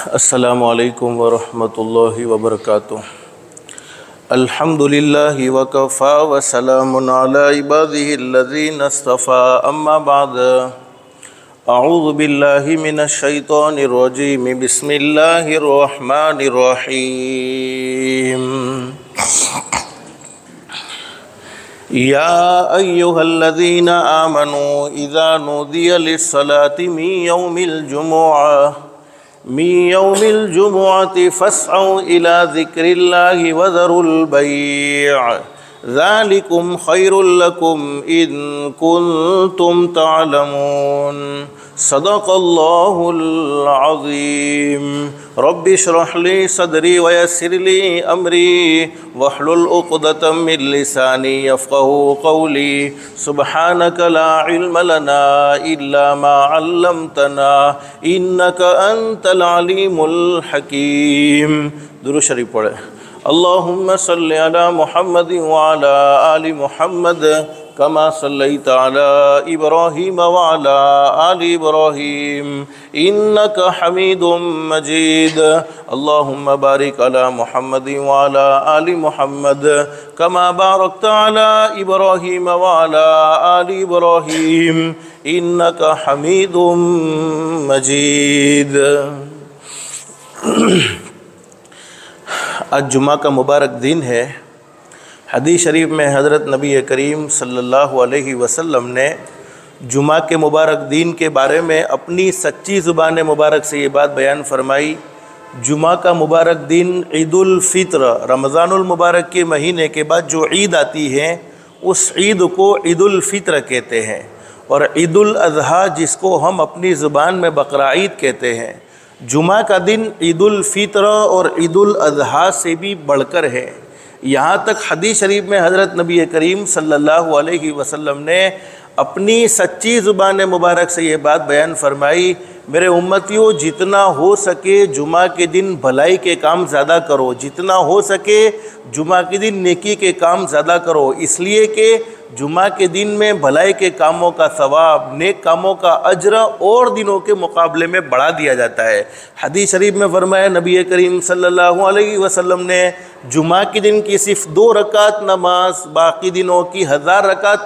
अस्सलामु अलैकुम वरहमतुल्लाहि वबरकातुह। अल्हम्दुलिल्लाहि वकफ़ा व सलामुन अला इबादिहिल्लज़ीना इस्तफ़ा अम्मा बाद। अऊज़ु बिल्लाहि मिनश शैतानिर रजीम। बिस्मिल्लाहिर रहमानिर रहीम। या अय्युहल्लज़ीना आमनू इज़ा नूदिया लिस्सलाति मिन यौमिल जुमुअति फ़स्अऊ इला ज़िक्रिल्लाहि वज़रुल बैअ ज़ालिकुम खैरुल लकुम इन कुन्तुम तअलमून। सदक़ल्लाहुल अज़ीम। रब्बि इश्रह ली सदरी व यस्सिर ली अमरी वहलुल उक़दतम मिन लिसानी यफ़क़हू क़ौली। सुब्हानक ला इल्म लना इल्ला मा अल्लमतना इन्नका अंतल अलीमुल हकीम। दुरूद शरीफ पढ़े। अल्लाहुम्मा सल्लि अला मुहम्मद व अला आलि मुहम्मद कमा सल्लैता अला इब्राहीम व अला आलि इब्राहीम इन्नका हमीदुम मजीद। अल्लाहुम्मा बारिक अला मुहम्मद व अला आलि मुहम्मद कमा बारकता अला इब्राहीम व अला आलि इब्राहीम इन्नका हमीदुम मजीद। आज जुमा का मुबारक दिन है। हदीस शरीफ में हज़रत नबी करीम सल्लल्लाहु अलैहि वसल्लम ने जुमा के मुबारक दिन के बारे में अपनी सच्ची ज़ुबान मुबारक से ये बात बयान फरमाई। जुमा का मुबारक दिन ईदुल फ़ित्र, रमज़ानुल मुबारक के महीने के बाद जो ईद आती है उस ईद को ईदुल फ़ित्र कहते हैं। और ईदुल अज़हा जिसको हम अपनी ज़ुबान में बकरा ईद कहते हैं। जुमा का दिन ईदुल फ़ित्र और ईदुल अज़हा से भी बढ़कर है। यहाँ तक हदीस शरीफ में हज़रत नबी करीम सल्लल्लाहु अलैहि वसल्लम ने अपनी सच्ची ज़ुबान मुबारक से ये बात बयान फरमाई, मेरे उम्मतियों जितना हो सके जुमा के दिन भलाई के काम ज़्यादा करो, जितना हो सके जुमा के दिन नेकी के काम ज़्यादा करो। इसलिए कि जुमा के दिन में भलाई के कामों का सवाब, नेक कामों का अज्र और दिनों के मुकाबले में बढ़ा दिया जाता है। हदीस शरीफ में फरमाया नबी करीम सल्लल्लाहु अलैहि वसल्लम ने जुमा के दिन की सिर्फ 2 रकात नमाज बाकी दिनों की 1000 रकात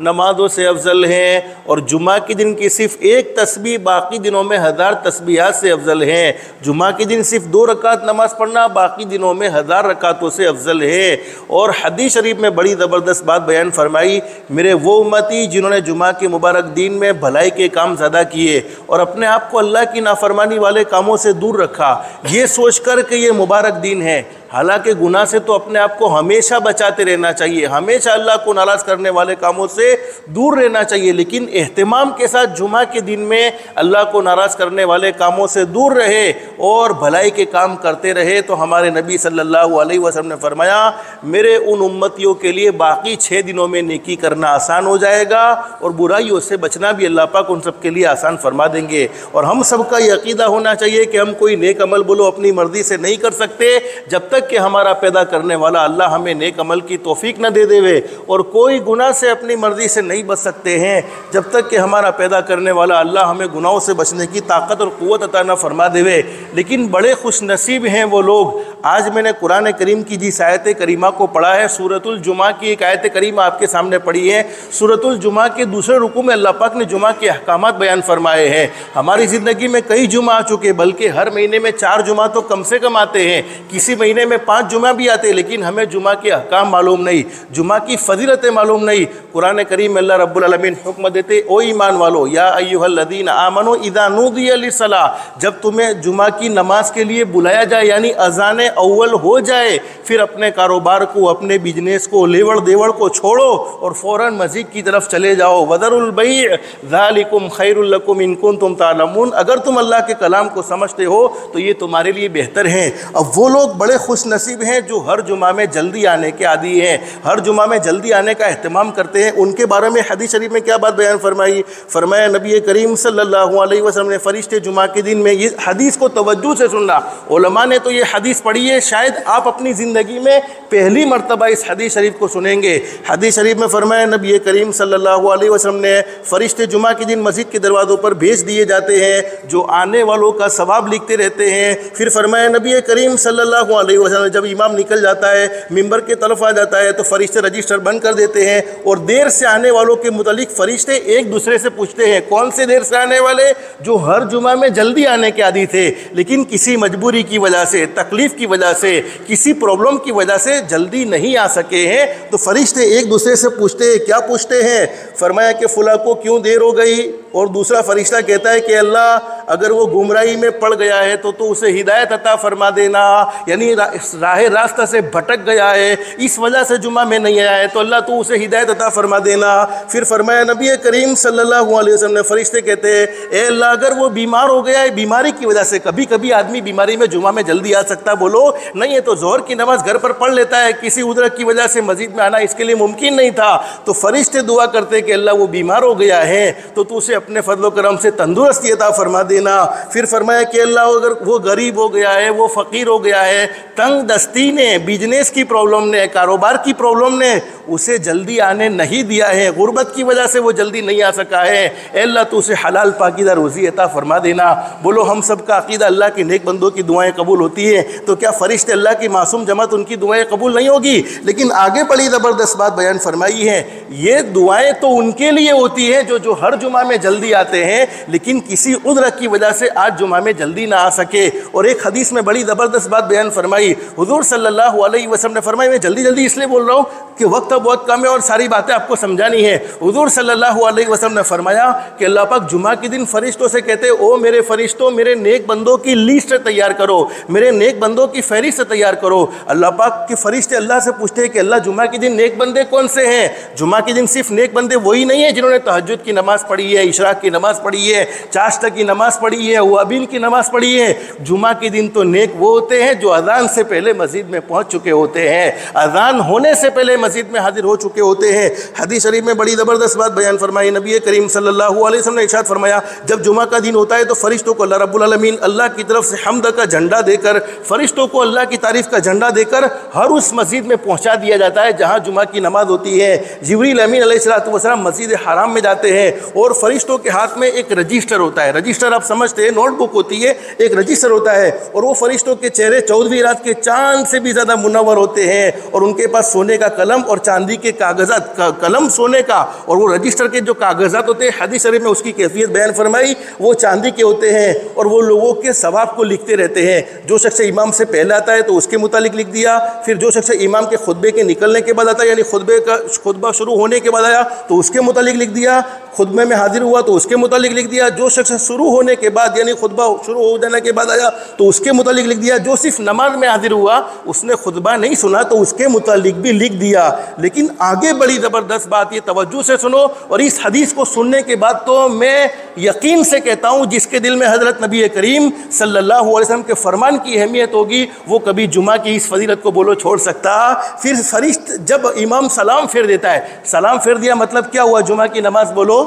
नमाज़ों से अफजल हैं। और जुमा के दिन की सिर्फ 1 तस्बीह बाकी दिनों में 1000 तस्बीहात से अफजल हैं। जुमा के दिन सिर्फ 2 रकात नमाज पढ़ना बाकी दिनों में 1000 रकातों से अफजल है। और हदीस शरीफ में बड़ी ज़बरदस्त बात बयान फरमाई, मेरे वो उम्मती जिन्होंने जुमा के मुबारक दिन में भलाई के काम ज़्यादा किए और अपने आप को अल्लाह की नाफरमानी वाले कामों से दूर रखा, ये सोच कर कि ये मुबारक दिन है। हालांकि गुनाह से तो अपने आप को हमेशा बचाते रहना चाहिए, हमेशा अल्लाह को नाराज़ करने वाले कामों से दूर रहना चाहिए, लेकिन एहतिमाम के साथ जुमा के दिन में अल्लाह को नाराज़ करने वाले कामों से दूर रहे और भलाई के काम करते रहे। तो हमारे नबी सल्लल्लाहु अलैहि वसल्लम ने फरमाया, मेरे उन उम्मतियों के लिए बाकी 6 दिनों में नेकी करना आसान हो जाएगा और बुराइयों से बचना भी अल्लाह पाक उन सब के लिए आसान फरमा देंगे। और हम सबका ये अक़ीदा होना चाहिए कि हम कोई नेक अमल बोलो अपनी मर्ज़ी से नहीं कर सकते जब तक कि हमारा पैदा करने वाला अल्लाह हमें नेक अमल की तौफीक न दे देवे, और कोई गुनाह से अपनी मर्ज़ी से नहीं बच सकते हैं जब तक कि हमारा पैदा करने वाला अल्लाह हमें गुनाहों से बचने की ताकत और क़ुव्वत अता न फरमा देवे। लेकिन बड़े खुश नसीब हैं वो लोग। आज मैंने कुरान करीम की जिस आयत करीमा को पढ़ा है, सूरतुल जुमा की एक आयत करीमा आपके सामने पढ़ी है। सूरतुल जुमा के दूसरे रुकू में अल्लाह पाक ने जुमा के अहकामात बयान फरमाए हैं। हमारी ज़िंदगी में कई जुमा आ चुके, बल्कि हर महीने में 4 जुमा तो कम से कम आते हैं, किसी महीने में 5 जुमा भी आते हैं, लेकिन हमें जुमा के अहकाम मालूम नहीं, जुमा की फजीलतें मालूम नहीं। कुरान करीम में अल्लाह रब्बुल आलमीन हुक्म देते, ओ ईमान वालो, या अय्युहल्लज़ीना आमनू इज़ा नूदिया लिस्सलाह, जब तुम्हें जुमा की नमाज के लिए बुलाया जाए यानी अज़ान अव्वल हो जाए, फिर अपने कारोबार को, अपने बिजनेस को, लेवड़ देवड़ को छोड़ो और फ़ौरन मस्जिद की तरफ चले जाओ। वज़रुल बैअ ज़ालिकुम खैरुल लकुम इन कुन्तुम तालमून, अगर तुम अल्लाह के कलाम को समझते हो तो ये तुम्हारे लिए बेहतर है। अब वो लोग बड़े खुश नसीब हैं जो हर जुमा में जल्दी आने के आदी हैं, हर जुमा में जल्दी आने का अहतमाम करते हैं। उनके बारे में हदीस शरीफ में क्या बात बयान फरमाई, फरमाया नबी करीम सल्लल्लाहु अलैहि वसल्लम ने, फरिश्ते जुमा के दिन में, ये हदीस को तवज्जो से सुनना, उलमा ने तो ये हदीस पढ़ी है, शायद आप अपनी ज़िंदगी में पहली मरतबा इस हदीस हदीस शरीफ को सुनेंगे। हदीस शरीफ में फरमाया नबी करीम सल्लल्लाहु अलैहि वसल्लम ने, फरिश्ते जुमा के दिन मस्जिद के दरवाज़ों पर भेज दिए जाते हैं जो आने वालों का सवाब लिखते रहते हैं। फिर फरमाया नबी करीम सल्लल्लाहु अलैहि वसल्लम, जब इमाम निकल जाता है, मिंबर के तरफ आ जाता है, तो फरिश्ते रजिस्टर बंद कर देते हैं और देर से आने वालों के मुतालिक फरिश्ते एक दूसरे से पूछते हैं। कौन से देर से आने वाले? जो हर जुमा में जल्दी आने के आदी थे, लेकिन किसी मजबूरी की वजह से, तकलीफ की वजह से, किसी प्रॉब्लम की वजह से जल्दी नहीं आ सके हैं। तो फरिश्ते एक दूसरे से पूछते हैं। क्या पूछते हैं? फरमाया कि फुला को क्यों देर हो गई? और दूसरा फरिश्ता कहता है कि अल्लाह, अगर वो गुमराही में पड़ गया है तो उसे हिदायत अता फरमा देना, यानी राह रास्ता से भटक गया है, इस वजह से जुमा में नहीं आया है, तो अल्लाह तो उसे हिदायत अता फरमा देना। फिर फरमाया नबी करीम सल्लल्लाहु अलैहि वसल्लम ने, फरिश्ते कहते हैं, ए अल्लाह, अगर वो बीमार हो गया है, बीमारी की वजह से, कभी कभी आदमी बीमारी में जुमा में जल्दी आ सकता, बोलो नहीं है तो जोहर की नमाज घर पर पढ़ लेता है, किसी उधर की वजह से मस्जिद में आना इसके लिए मुमकिन नहीं था, तो फरिश्ते दुआ करते कि अल्लाह वो बीमार हो गया है तो तू उसे अपने फजलो करम से तंदुरुस्ती अता फरमा देना। फिर फरमाया कि अल्लाह, अगर वो गरीब हो गया है, वो फ़कीर हो गया है, तंग दस्ती ने, बिजनेस की प्रॉब्लम ने, कारोबार की प्रॉब्लम ने उसे जल्दी आने नहीं दिया है, गुर्बत की वजह से वो जल्दी नहीं आ सका है, अल्लाह तो उसे हलाल पाकीदा रोज़ी अता फरमा देना। बोलो हम सब का अकीदा अल्लाह के नेक बंदों की दुआएं कबूल होती है, तो क्या फरिश्ते अल्लाह की मासूम जमात उनकी दुआएं कबूल नहीं होगी? लेकिन आगे बड़ी ज़बरदस्त बात बयान फरमाई है, ये दुआएं तो उनके लिए होती हैं जो हर जुमा में जल्दी आते हैं, लेकिन किसी उद्र की वजह से आज जुमा में जल्दी ना आ सके। और एक हदीस में बड़ी ज़बरदस्त बात बयान फरमाई, हुजूर सल्लल्लाहु अलैहि वसल्लम ने फरमाया, मैं जल्दी जल्दी इसलिए बोल रहा हूँ कि वक्त बहुत कम है और सारी बातें आपको समझानी है। हुजूर सल्लल्लाहु अलैहि वसल्लम ने फरमाया कि अल्लाह पाक जुमा के दिन फरिश्तों से कहते, ओ मेरे फरिश्तों, मेरे नेक बंदों की लिस्ट तैयार करो, मेरे नेक बंदों की फहरिस्त तैयार करो। अल्लाह पाक के फरिश्ते अल्लाह से पूछते हैं कि अल्लाह, जुमा के दिन नेक बंदे कौन से हैं? जुमा के दिन सिर्फ नेक बंदे वही नहीं है जिन्होंने तहज्जुद की नमाज़ पढ़ी है, इशराक की नमाज़ पढ़ी है, चाश्ता की नमाज़ पढ़ी है, वाबिन की नमाज़ पढ़ी है। जुमा के दिन तो नेक वो होते हैं जो अजान से पहले मस्जिद में पहुँच चुके होते हैं, अजान होने से पहले मस्जिद में हाजिर हो चुके होते हैं। हदीस शरीफ में बड़ी ज़बरदस्त बात बयान फरमाई, नबी करीम सल्लल्लाहु अलैहि वसल्लम ने इरशाद फरमाया, जब जुमा का दिन होता है तो फरिश्तों को अल्लाह रब्बुल आलमीन अल्लाह की तरफ से हम्द का झंडा देकर, फरिश्तों को अल्लाह की तारीफ़ का झंडा देकर हर उस मस्जिद में पहुँचा दिया जाता है जहाँ जुमा की नमाज होती है। जिब्रील अमीन अलैहिस्सलातु वस्सलाम मस्जिद हराम में जाते हैं और फरिश्तों के हाथ में एक रजिस्टर होता है, रजिस्टर आप समझते हैं, नोटबुक होती है, एक रजिस्टर होता है, और वो फरिश्तों के चेहरे 14वीं रात के चांद से भी ज़्यादा मुनव्वर होते हैं, और उनके पास सोने का कलम और चांदी के कागजात, कलम सोने का और वो रजिस्टर के जो कागजात होते हैं, हदीस शरीफ में उसकी कैफियत बयान फरमाई, वो चांदी के होते हैं और वो लोगों के सवाब को लिखते रहते हैं। जो शख्स इमाम से पहले आता है तो उसके मुतालिक लिख दिया, फिर जो शख्स इमाम के खुतबे के निकलने के बाद आता है, यानी खुतबा शुरू होने के बाद आया तो उसके मुतालिक लिख दिया, खुतबे में हाजिर हुआ तो उसके मुतालिक लिख दिया, जो शख्स शुरू होने के बाद यानी खुतबा शुरू हो जाने के बाद आया तो उसके मुतालिक लिख दिया, जो सिर्फ नमाज में हाजिर हुआ उसने खुतबा नहीं सुना तो उसके मुतालिक भी लिख दिया। लेकिन आगे बड़ी ज़बरदस्त बात, ये तवज्जो से सुनो, और इस हदीस को सुनने के बाद तो मैं यकीन से कहता हूँ जिसके दिल में हज़रत नबी करीम सल्लल्लाहु अलैहि वसल्लम के फरमान की अहमियत होगी वो कभी जुमा की इस फजीलत को बोलो छोड़ सकता। फिर फरिश्त जब इमाम सलाम फेर देता है, सलाम फेर दिया मतलब क्या हुआ? जुमा की नमाज बोलो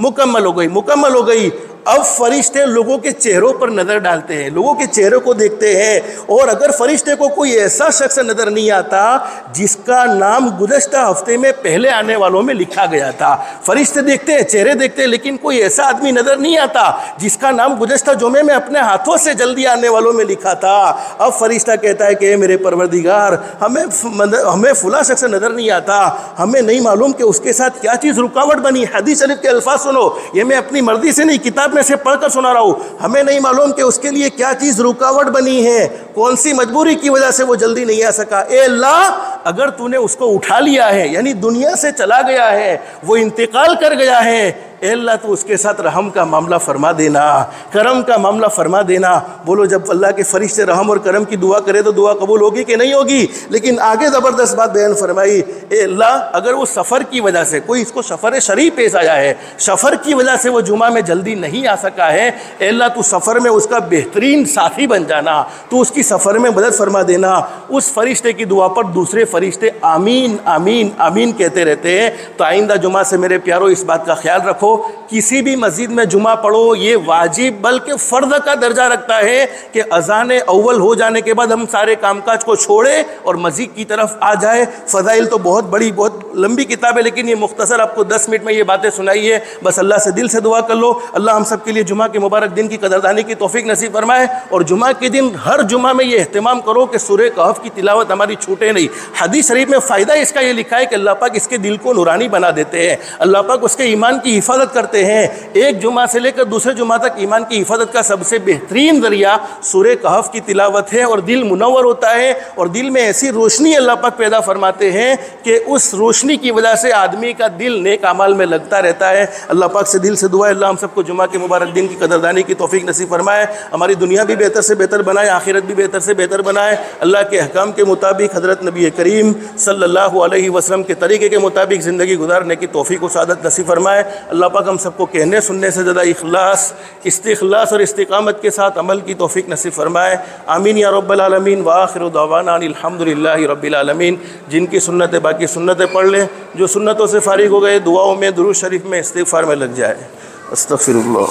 मुकम्मल हो गई, मुकम्मल हो गई। अब फरिश्ते लोगों के चेहरों पर नज़र डालते हैं, लोगों के चेहरों को देखते हैं, और अगर फरिश्ते को कोई ऐसा शख्स नज़र नहीं आता जिसका नाम गुज़श्ता हफ्ते में पहले आने वालों में लिखा गया था, फरिश्ते देखते हैं, चेहरे देखते हैं, लेकिन कोई ऐसा आदमी नज़र नहीं आता जिसका नाम गुज़श्ता जुमे में अपने हाथों से जल्दी आने वालों में लिखा था। अब फरिश्ता कहता है कि मेरे परवरदिगार, हमें फुला शख्स नज़र नहीं आता, हमें नहीं मालूम कि उसके साथ क्या चीज़ रुकावट बनी। हदीस शरीफ के अल्फाज सुनो, ये मैं अपनी मर्जी से नहीं, किताब में से पढ़कर सुना रहा हूँ। हमें नहीं मालूम कि उसके लिए क्या चीज़ रुकावट बनी है, कौन सी मजबूरी की वजह से वो जल्दी नहीं आ सका। ए अल्लाह, अगर तूने उसको उठा लिया है, यानी दुनिया से चला गया है, वो इंतकाल कर गया है, अल्लाह तो उसके साथ रहम का मामला फरमा देना, करम का मामला फरमा देना। बोलो जब अल्लाह के फरिश्ते रहम और करम की दुआ करे तो दुआ कबूल होगी कि नहीं होगी? लेकिन आगे ज़बरदस्त बात बयान फरमाई, ए अल्लाह, अगर वो सफ़र की वजह से, कोई इसको सफ़र शरीफ पेश आया है, सफ़र की वजह से वो जुमा में जल्दी नहीं आ सका है, अल्लाह तू सफ़र में उसका बेहतरीन साथी बन जाना, तो उसकी सफ़र में मदद फरमा देना। उस फरिश्ते की दुआ पर दूसरे फरिश्ते आमीन आमीन आमीन कहते रहते हैं। तो आइंदा जुमा से मेरे प्यारों इस बात का ख्याल रखो किसी भी मस्जिद में जुमा पढ़ो, ये वाजिब बल्कि फ़र्द का दर्जा रखता है कि अज़ान अव्वल हो जाने के बाद हम सारे कामकाज को छोड़े और मस्जिद की तरफ आ जाए। फ़ज़ाइल तो बहुत बड़ी, बहुत लंबी किताब है, लेकिन ये मुख्तसर आपको 10 मिनट में ये बातें सुनाई है। बस अल्लाह से दिल से दुआ कर लो, अल्लाह हम सब के लिए जुमा के मुबारक दिन की कदरदानी की तौफीक नसीब फरमाए। और जुमा के दिन हर जुमा में ये एहतमाम करो कि सूरह कहफ की तिलावत हमारी छूटे नहीं। हदीस शरीफ में फ़ायदा इसका ये लिखा है कि अल्लाह पाक इसके दिल को नूरानी बना देते हैं, अल्लाह पाक उसके ईमान की हिफाजत करते हैं। एक जुमा से लेकर दूसरे जुमा तक ईमान की हिफाजत का सबसे बेहतरीन ज़रिया सूरह कहफ की तिलावत है। और दिल मुनव्वर होता है और दिल में ऐसी रोशनी अल्लाह पाक पैदा फरमाते हैं कि उस रोशनी की वजह से आदमी का दिल नेक अमाल में लगता रहता है। अल्लाह पाक से दिल से दुआ है, अल्लाह हम सबको जुमा के मुबारक दिन की कदरदानी की तौफीक नसीब फरमाए, हमारी दुनिया भी बेहतर से बेहतर बनाए, आखिरत भी बेहतर से बेहतर बनाए। अल्लाह के अहकाम के मुताबिक हज़रत नबी करीम सल्लल्लाहु अलैहि वसल्लम के तरीके के मुताबिक ज़िंदगी गुजारने की तौफीक व सादत नसीब फरमाए। अल्लाह पाक हम सबको कहने सुनने से ज़्यादा इखलास, इस्तिखलास और इस्तिकामत के साथ अमल की तौफीक नसीब फरमाए। आमीन या रब्बल आलमीन। व आखिरु दअवाना अनिल हम्दुलिल्लाहि रब्बिल आलमीन। जिनकी सुन्नतें बाकी सुन्नतें पढ़ लें, जो सुन्नतों से फारिग हो गए दुआओं में, दुरूद शरीफ में, इस्तिग़फ़ार में लग जाए। अस्तग़फ़िरुल्लाह।